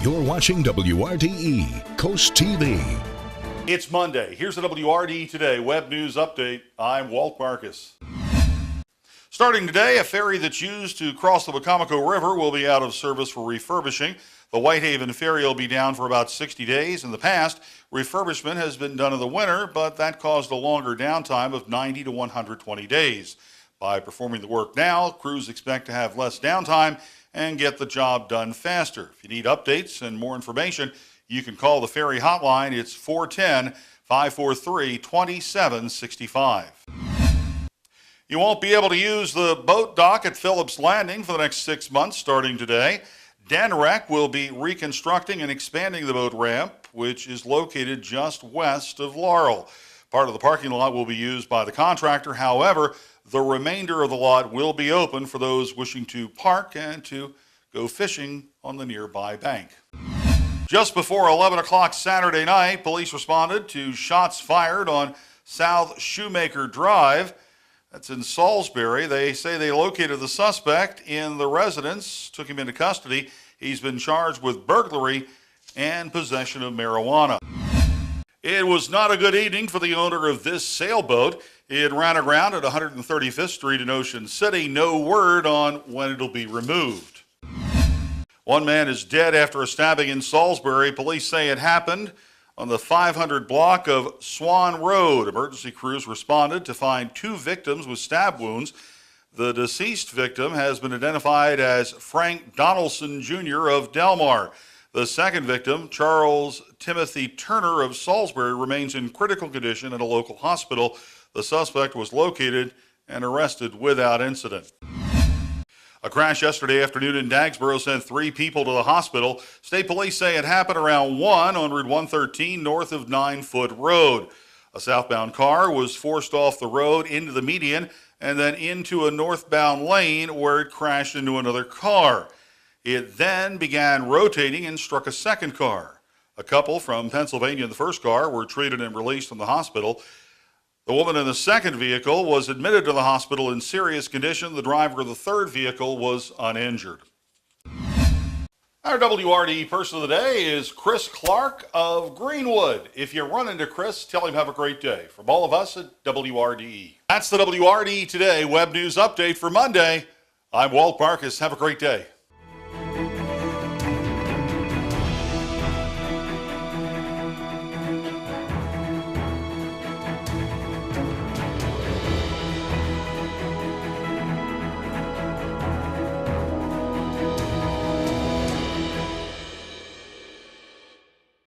You're watching WRDE Coast TV. It's Monday. Here's the WRDE Today Web News Update. I'm Walt Marcus. Starting today, a ferry that's used to cross the Wicomico River will be out of service for refurbishing. The Whitehaven ferry will be down for about 60 days. In the past, refurbishment has been done in the winter, but that caused a longer downtime of 90 to 120 days. By performing the work now, crews expect to have less downtime and get the job done faster. If you need updates and more information, you can call the ferry hotline. It's 410-543-2765. You won't be able to use the boat dock at Phillips Landing for the next 6 months starting today. DenRec will be reconstructing and expanding the boat ramp, which is located just west of Laurel. Part of the parking lot will be used by the contractor. However, the remainder of the lot will be open for those wishing to park and to go fishing on the nearby bank. Just before 11 o'clock Saturday night, police responded to shots fired on South Shoemaker Drive. That's in Salisbury. They say they located the suspect in the residence, took him into custody. He's been charged with burglary and possession of marijuana. It was not a good evening for the owner of this sailboat. It ran aground at 135th Street in Ocean City. No word on when it'll be removed. One man is dead after a stabbing in Salisbury. Police say it happened on the 500 block of Swan Road. Emergency crews responded to find two victims with stab wounds. The deceased victim has been identified as Frank Donaldson Jr. of Delmarva. The second victim, Charles Timothy Turner of Salisbury, remains in critical condition at a local hospital. The suspect was located and arrested without incident. A crash yesterday afternoon in Dagsboro sent 3 people to the hospital. State police say it happened around 1 on Route 113 north of 9 Foot Road. A southbound car was forced off the road into the median and then into a northbound lane where it crashed into another car. It then began rotating and struck a second car. A couple from Pennsylvania in the first car were treated and released from the hospital. The woman in the second vehicle was admitted to the hospital in serious condition. The driver of the third vehicle was uninjured. Our WRDE person of the day is Chris Clark of Greenwood. If you run into Chris, tell him have a great day. From all of us at WRDE. That's the WRDE Today Web News Update for Monday. I'm Walt Marcus. Have a great day.